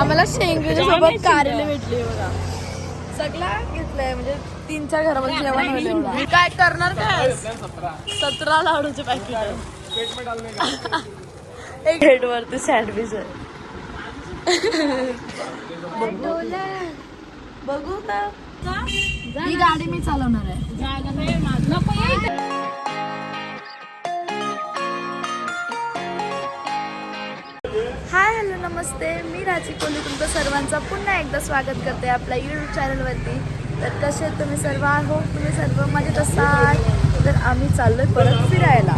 आम्हाला शेंगवीच्या सोबत कारले भेटली बघा. सगळा घेतलंय म्हणजे 3-4 घरामध्ये जेवण होईल. काय करणार काय 17 लाडूचे पॅकेट एक हेड वरती सँडविच आहे. बघू ना ही गाडी मी चालवणार आहे. हाय हॅलो नमस्ते, मी राजी कोहली तुमचं सर्वांचं पुन्हा एकदा स्वागत करते आपल्या यूट्यूब चॅनलवरती. तर कसे आहेत तुम्ही सर्व? आहो तुम्ही सर्व मजेत असाल. तर आम्ही चाललोय परत फिरायला.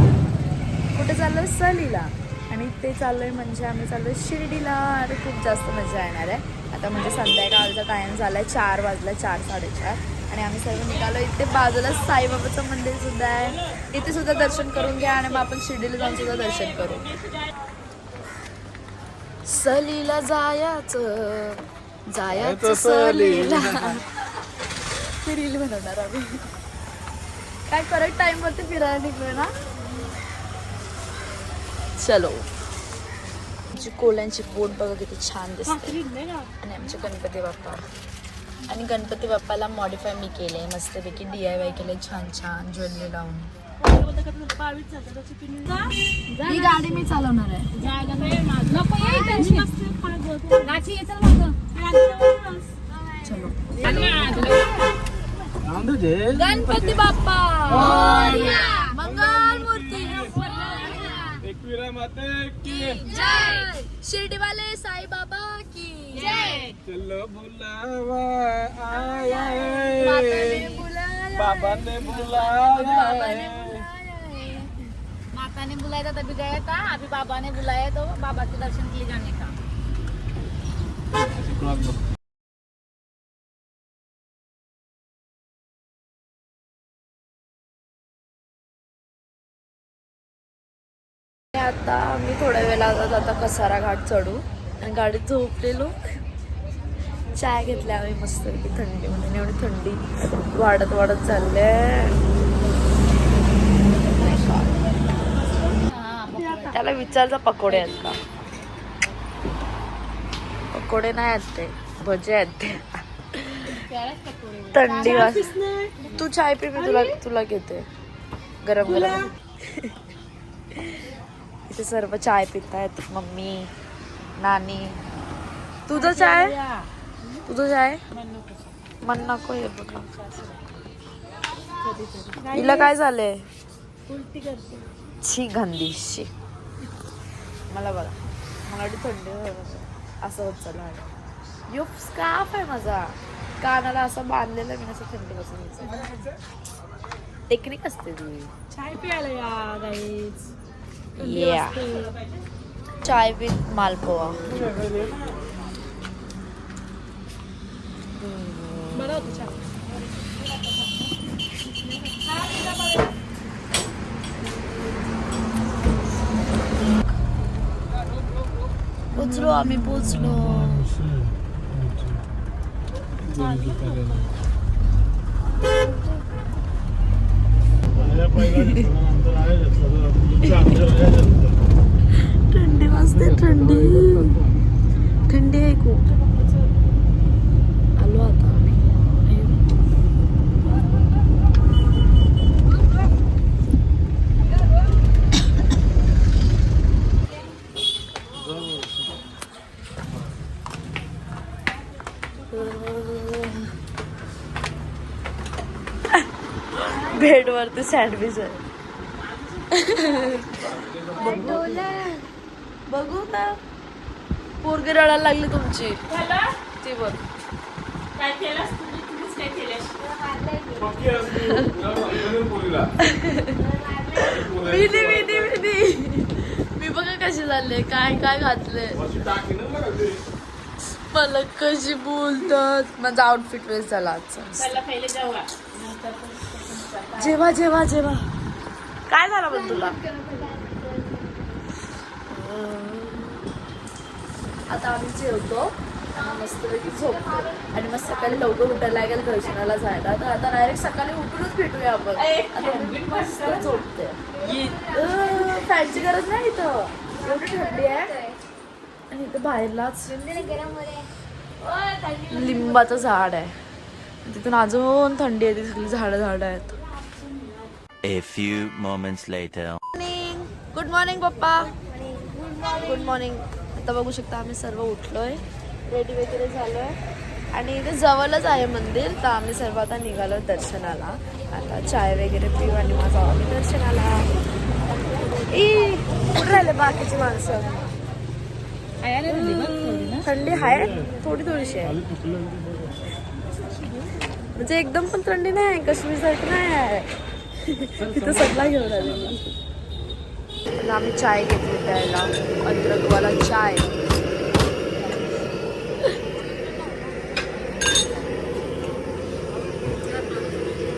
कुठे चाललोय? सहलीला. आणि ते चाललोय म्हणजे आम्ही चाललोय शिर्डीला. आणि खूप जास्त मजा येणार आहे. आता म्हणजे संध्याकाळचा टाईम झालाय, 4 वाजला, 4-4:30. आणि आम्ही सर्व निघालो. इथे बाजूला साईबाबाचं मंदिर सुद्धा आहे. इथे सुद्धा दर्शन करून घ्या आणि मग आपण शिर्डीला जाऊन सुद्धा दर्शन करू. सहलीला जायचं सहलीला. रील बनवणार आम्ही. काय करेक्ट टाइम वरती फिरायला निघलोय ना. चलो. आमची कोल्यांची बोट बघा किती छान दिसते. आणि आमचे गणपती बाप्पा. आणि गणपती बाप्पाला मॉडिफाय मी केले मस्तपैकी, DIY केले छान छान ज्वेलरी लावून. ही गाडी मी चालवणार आहे. चलो. गणपती बाप्पा मंगल मूर्ती की जय. शिर्डीवाले साई बाबा की जय. चलो बुलावा आया बाबा ने बुलाया, बाबा ने बुलाया. माता ने बुलाया था तभी गया था, अभी बाबा ने बुलाया तो बाबा के दर्शन के लिए जाने का. आता आम्ही थोड्या वेळात आता कसारा घाट चढू. आणि गाडीत झोपलेलो. चाय घेतल्या आम्ही मस्त थंडी मध्ये. एवढी थंडी वाढत चालले. त्याला विचारचा पकोडे आहेत का? पकोडे नाही आहेत ते, भजे आहेत ते. थंडी तू चाय पी, मी तुला घेते गरम गरम. इथे सर्व चाय पितायत. मम्मी, नानी. तुझं चाय मन नको आहे बघा. हिला काय झालंय? छी गंदीशी. मला बघा, मला वाटतं थंडी असं होत चालू. यो स्कार्फ आहे माझा कानाला असं बांधलेलं. मी असं थंडी बसून टेक्निक असते ती. चाय प्यायला या गाईज. Chai with malpua. बरं होतं चहा. पोचलो आम्ही, पोचलो. थंडी वाजते, थंडी आहे खूप. आलो आता आम्ही. बेड वरती सँडविच आहे. बघू ना. पोरगी रडायला लागली तुमची. ती बघ काय केलंस तुम्हीच काय केलंस? मी बघा कशी झाले, काय काय घातले. मला कशी बोलतात. माझा आउटफिट वेस्ट झाला आजचा. जेव्हा काय झालं पण तुला? आता आम्ही जेवतो, मस्तपैकी झोपतो आणि मग सकाळी लवकर उठायला लागेल दर्शनाला जायला. तर आता डायरेक्ट सकाळी उठूनच भेटूया आपण. आता मी मस्त झोपते. फॅनची गरज नाही इथं, एवढी थंडी आहे. आणि इथे बाहेरलाच लिंबाचं झाड आहे. तिथून अजून थंडी आहे. तिथली झाडं आहेत. A few moments later. Good morning पप्पा. Good morning. आता बघू शकता आम्ही सर्व उठलोय, रेडी वगैरे झालोय आणि इथे जवळच आहे मंदिर. तर आम्ही सर्व आता निघालो दर्शनाला. आता चाय वगैरे पिऊ आणि माझा आम्ही दर्शनाला. कुठे राहिले बाकीची माणसं? थंडी आहे थोडीशी आहे. म्हणजे एकदम पण थंडी नाही आहे, काश्मीर सारखी नाही आहे. तिथं सगळा घेऊन आले. आम्ही चाय घेतली प्यायला, अद्रकवाला चाय.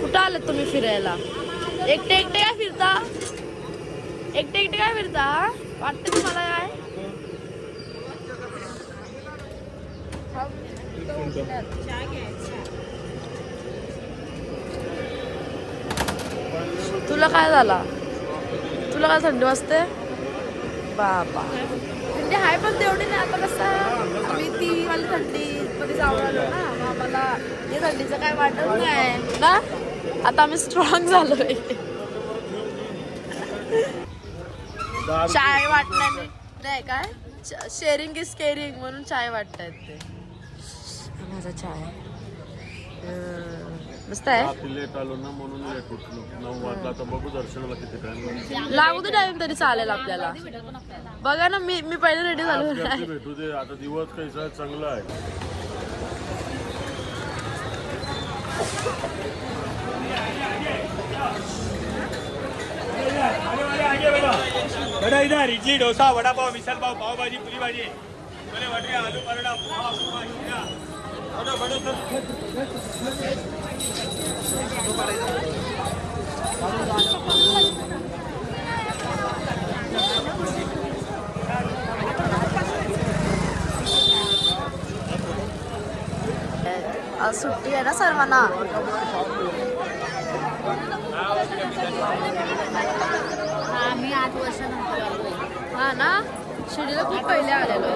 कुठं आले तुम्ही फिरायला? एकटे काय फिरता? एकटे काय फिरता? वाटतं तुम्हाला काय? तुला काय झाला? तुला काय थंडी वाजते? बाबा थंडी आहे पण तेवढी नाही. आता कसं आम्ही ती वाली थंडी मध्ये जाऊन आलो ना, मग आम्हाला या थंडीचं काय वाटत नाही ना. आता आम्ही स्ट्रॉंग झालोय. चाय वाटण्याने नाही काय, शेअरिंग इज केअरिंग म्हणून चाय वाटतायत ते. माझा चाय मस्त आहे. लेट आलो ना म्हणून लेट उठलो. 9 वाजता आता बघू दर्शनाला किती टाइम लागू दे टाइम तरी चालेल आपल्याला. बघा ना मी पहिले रेडी झालो. भेटू दे आता. दिवस कैसा चांगला आहे. बड़ा इधर इडली डोसा वड़ा पाव मिसल पाव पाव भाजी पूरी भाजी बड़े वड़े आलू पराठा पोहा उपमा शिरा बड़े बड़े आज सुट्टी आहे ना सर्वांना. आम्ही 8 वर्षानंतर आलोय. हा ना, शिर्डीला खूप पहिले आलेलो.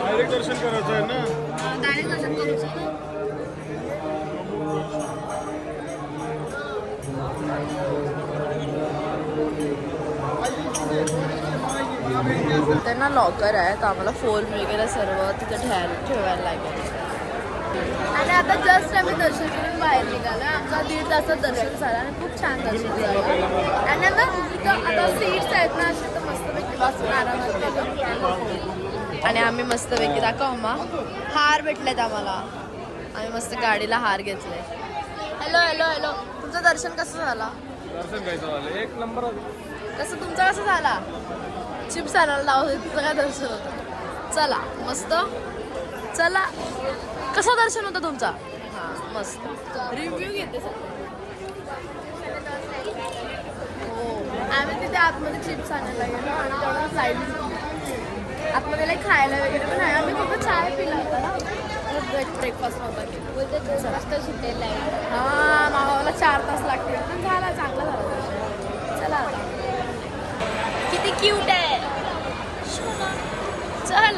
डायरेक्ट दर्शन करायचं आहे ना. डायरेक्ट दर्शन करू. त्यांना लॉकर आहे तर आम्हाला फोन वगैरे सर्व तिथे ठेवायला लागेल. आणि आता जस्ट आम्ही दर्शन करून बाहेर निघालो. आमचा 1.5 तासात दर्शन झालं आणि खूप छान दर्शन झालं. आणि आता तिथं आता सीट्स आहेत ना असे, तर मस्तपैकी बसून आरामात गेलो. आणि आम्ही मस्तपैकी दाखव मग हार भेटलेत आम्हाला. आम्ही मस्त गाडीला हार घेतले. Hello hello hello. तुमचं दर्शन कसं झालं? दर्शन काय झालं? एक नंबर. कसं तुमचं कसं झाला? चिप्स आणायला लावते तिचं काय दर्शन होतं. चला मस्त. चला कसं दर्शन होतं तुमचा? हां मस्त. रिव्ह्यू घेते सर. हो आम्ही तिथे आतमध्ये चिप्स आणायला गेलो आणि तेवढं फ्लाईट आतमध्ये खायला वगैरे पण आहे. आम्ही फक्त चाय पिला होता ना, ब्रेकफास्ट नव्हता केला. मस्त सुटेल आहे. हां मामाला 4 तास लागतील पण झाला चांगला झाला. चला आता. किती क्यूट आहे. चल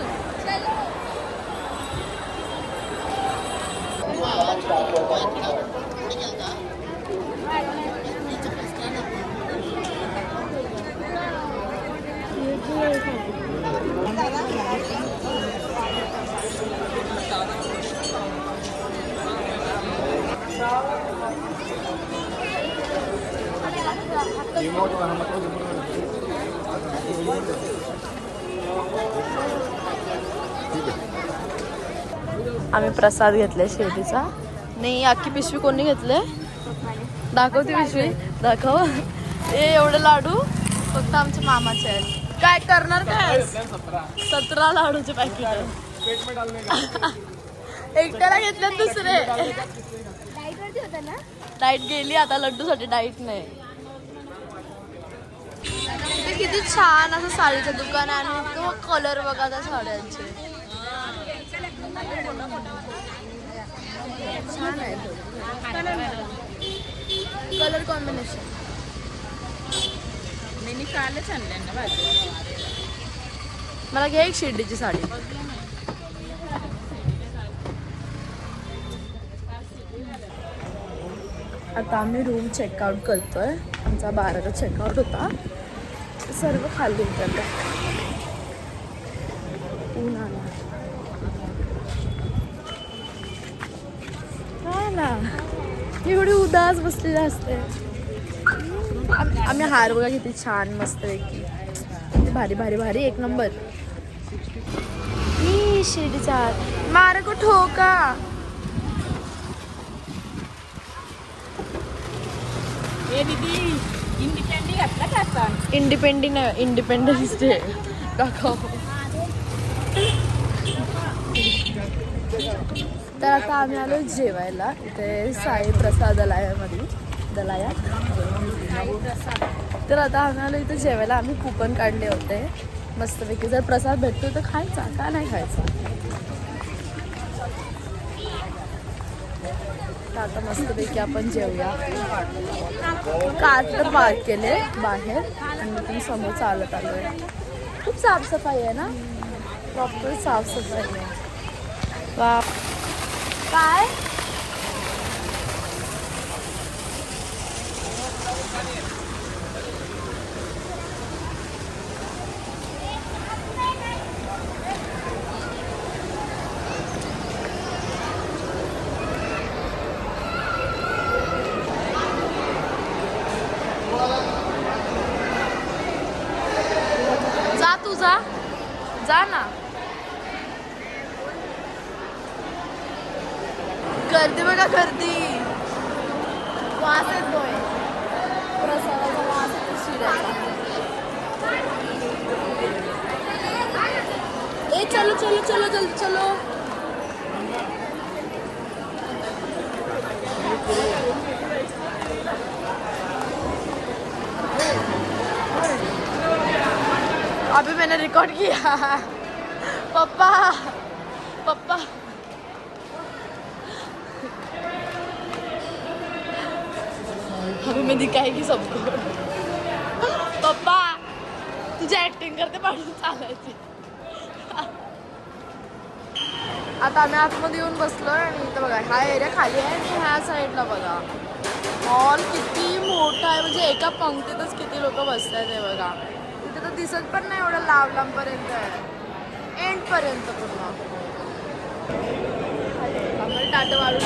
आम्ही प्रसाद घेतलाय शिर्डीचा. नाही अख्खी पिशवी कोणी घेतले? दाखवते पिशवी. दाखव. एवढे लाडू फक्त आमच्या मामाचे आहेत. काय करणार काय? 17 लाडूचे पॅकेट. एकट्याला घेतले दुसरे. डाईट गेली आता लड्डूसाठी. डाईट नाही. किती छान असं साडीचं दुकान आहे आणि तो कलर बघा त्या साड्यांचे छान आहे कलर कॉम्बिनेशन. मी कालच आणलं ना बाजू. मला घ्या एक शिर्डीची साडी. आता आम्ही रूम चेकआउट करतोय. आमचा 12चा चेकआउट होता. सर्व खाली उतरलं. ऊन आला हा ना. एवढी उदास बसलेली असते. आम्ही हार बघा किती छान मस्त पैकी किती भारी भारी भारी एक नंबर. ही शिर्डीचा हार मारे को ठोका. ए दीदी इंडिपेंडेंट घातला का आता? इंडिपेंडन्स डे दाखव. तर आता आम्ही आलो जेवायला इथे साई प्रसाद दलायात. तर आता आम्ही आलो इथे जेवायला. आम्ही कुपन काढले होते मस्तपैकी. जर प्रसाद भेटतो तर खायचा का नाही खायचा. तर आता मस्तपैकी आपण जेवूया. कार तर पार्क केले बाहेर आणि मी समोर चालत आलोय. खूप साफसफाई आहे ना. प्रॉपर साफसफाई आहे. वा काय जा ना. गर्दी बघा गर्दी. वास येतोय प्रसादाचा वास येतो शिऱ्याचा. ए चलो चलो चलो जल्दी चलो. अभी मैंने रिकॉर्ड किया. पप्पा अभी मैं दिखाएगी सबको. पप्पा तुझी ऍक्टिंग करते पाडून चालायची. आता आम्ही आतमध्ये येऊन बसलोय आणि इथं बघा हा एरिया खाली आहे आणि ह्या साईडला बघा हॉल किती मोठा आहे. म्हणजे एका पंक्तीतच किती लोक बसतात हे बघा. इथे तर दिसत पण नाही एवढं लांबपर्यंत आहे. एंड पर्यंत पूर्ण आम्हाला टाटा वाढून.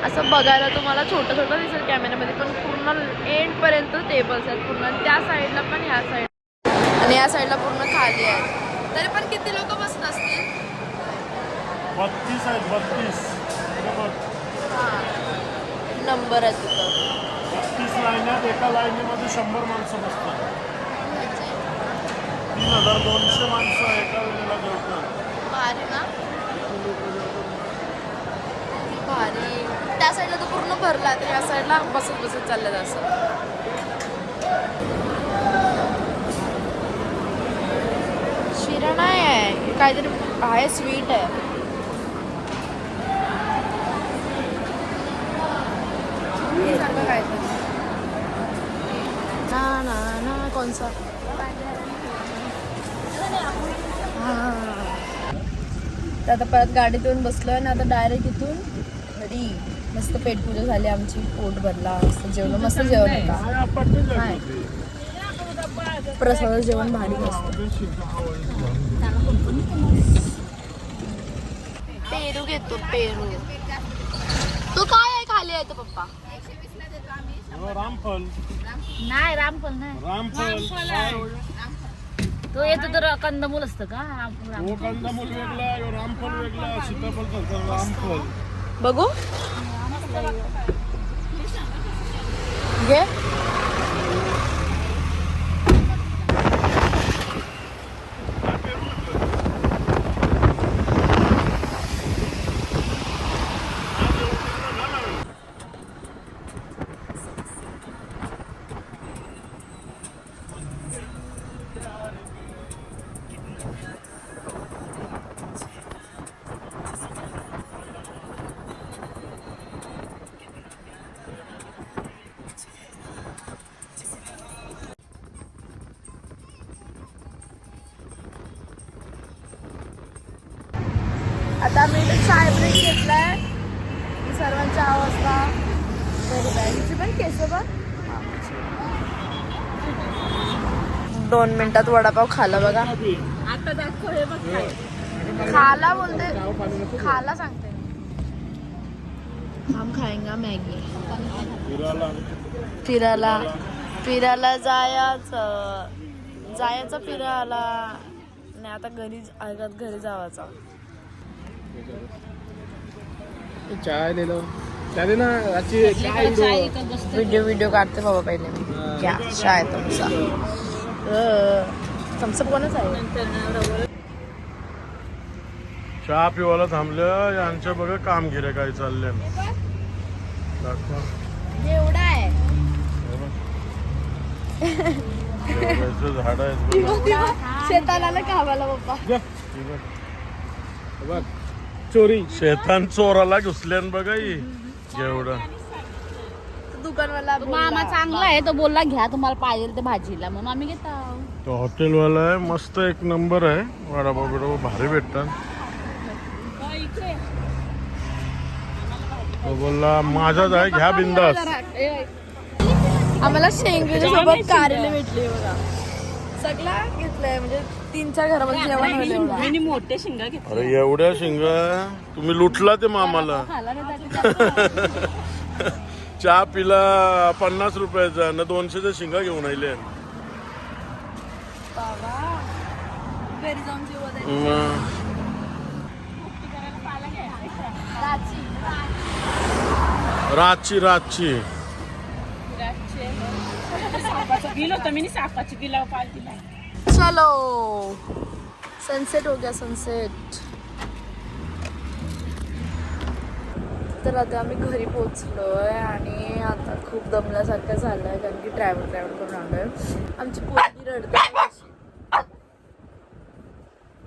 असं बघायला तुम्हाला छोटं छोटं दिसेल कॅमेऱ्यामध्ये पण पूर्ण एंड पर्यंत टेबल्स आहेत पूर्ण. त्या साईडला पण ह्या साईड आणि या साईडला पूर्ण खाली आहेत. तरी पण किती लोक बसत असतील. 32 आहेत 32 हां नंबर आहे तिथं. 32 लाईन आहेत. एका लाईनीमध्ये 100 माणसं बसतात. 3200 माणसं एका वेळेला जेवतात. भारी ना. भारी. त्या साईडला तो पूर्ण भरला तर या साईडला बसत बसत चाललं असं. शिरा नाही आहे काहीतरी आहे स्वीट आहे. काहीतरी ना ना ना कोणसा. हां तर आता परत गाडीत येऊन बसलो आहे ना. आता डायरेक्ट इथून घरी मस्त पेटपूजा झाली आमची. पोट भरला मस्त जेवण. मस्त जेवण होता. प्रसाद जेवण भारी मस्त. पेरू घेतो पेरू. तो काय आहे खाली आहे तो पप्पा. रामफल नाही रामफल नाही. रामफल तो येतो तर कंदमूल असतं का? हो कंदमूल वेगळा रामफल वेगळा. सीताफळ रामफल बघू घे. आता मी इथे चाय ब्रेक घेतलाय. सर्वांच्या अवस्था घरी बॅगची पण केस बघ. 2 मिनिटात वडापाव खाला बघा. आता दाखव हे बघ काय. खाला बोलते, खाला सांगते. हम खाएंगा मॅगी. फिरायला जायचं फिरायला नाही. आता घरी जावायचा. चाय ले लो. चाय ना आजची व्हिडिओ काढते बाबा पहिले मी. घ्या चाय तुमचा. थम्सअप कोणच आहे. चहा पिवायला थांबलं. यांच्या बघा कामगिऱ्या काय चालल्या. दाखवा. एवढा आहे. झाड आहेत शेताला कामाला बाप्पा. बघ चोरी. शेतान चोराला घुसल्यान बघा ही एवढं. दुकानवाला मामा चांगला आहे तो बोलला घ्या तुम्हाला पाहिजे ते भाजीला म्हणून आम्ही घेत आहोत. तो हॉटेलवाला आहे. मस्त एक नंबर आहे. वडापाव बिडापाव भारी भेटतात. तो बोलला माझाच आहे घ्या बिंदास. आम्हाला शेंगच्या सोबत कारले भेटले बघा. सगळा घेतलंय म्हणजे 3-4 घरामध्ये जेवण होईल. मोठे शिंगा घेतले. अरे एवढ्या शिंगा तुम्ही लुटला ते मामाला. चहा पिला 50 रुपयाचा न 200च्या शिंगा घेऊन आले. घरी जाऊन जेवण. रातची चलो सनसेट हो गया. सनसेट. तर आता आम्ही घरी पोचलोय आणि आता खूप दमल्यासारखं झालंय कारण की ट्रॅव्हल करून आलोय. आमची पोरगी रडते.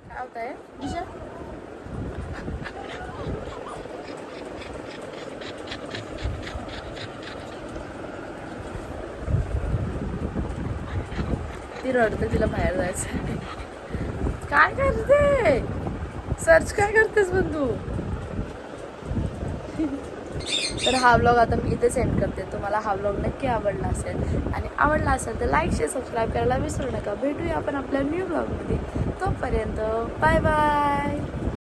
काय होत आहे दिशा. ती रडते. तिला बाहेर जायचं. काय करते. सर्च काय करतेस पण तू. तर हा व्लॉग आता मी इथे सेंड करते. तुम्हाला हा व्लॉग नक्की आवडला असेल आणि आवडला असेल तर लाईक शेअर सबस्क्राईब करायला विसरू नका. भेटूया आपण आपल्या न्यू व्लॉगमध्ये. तोपर्यंत बाय बाय.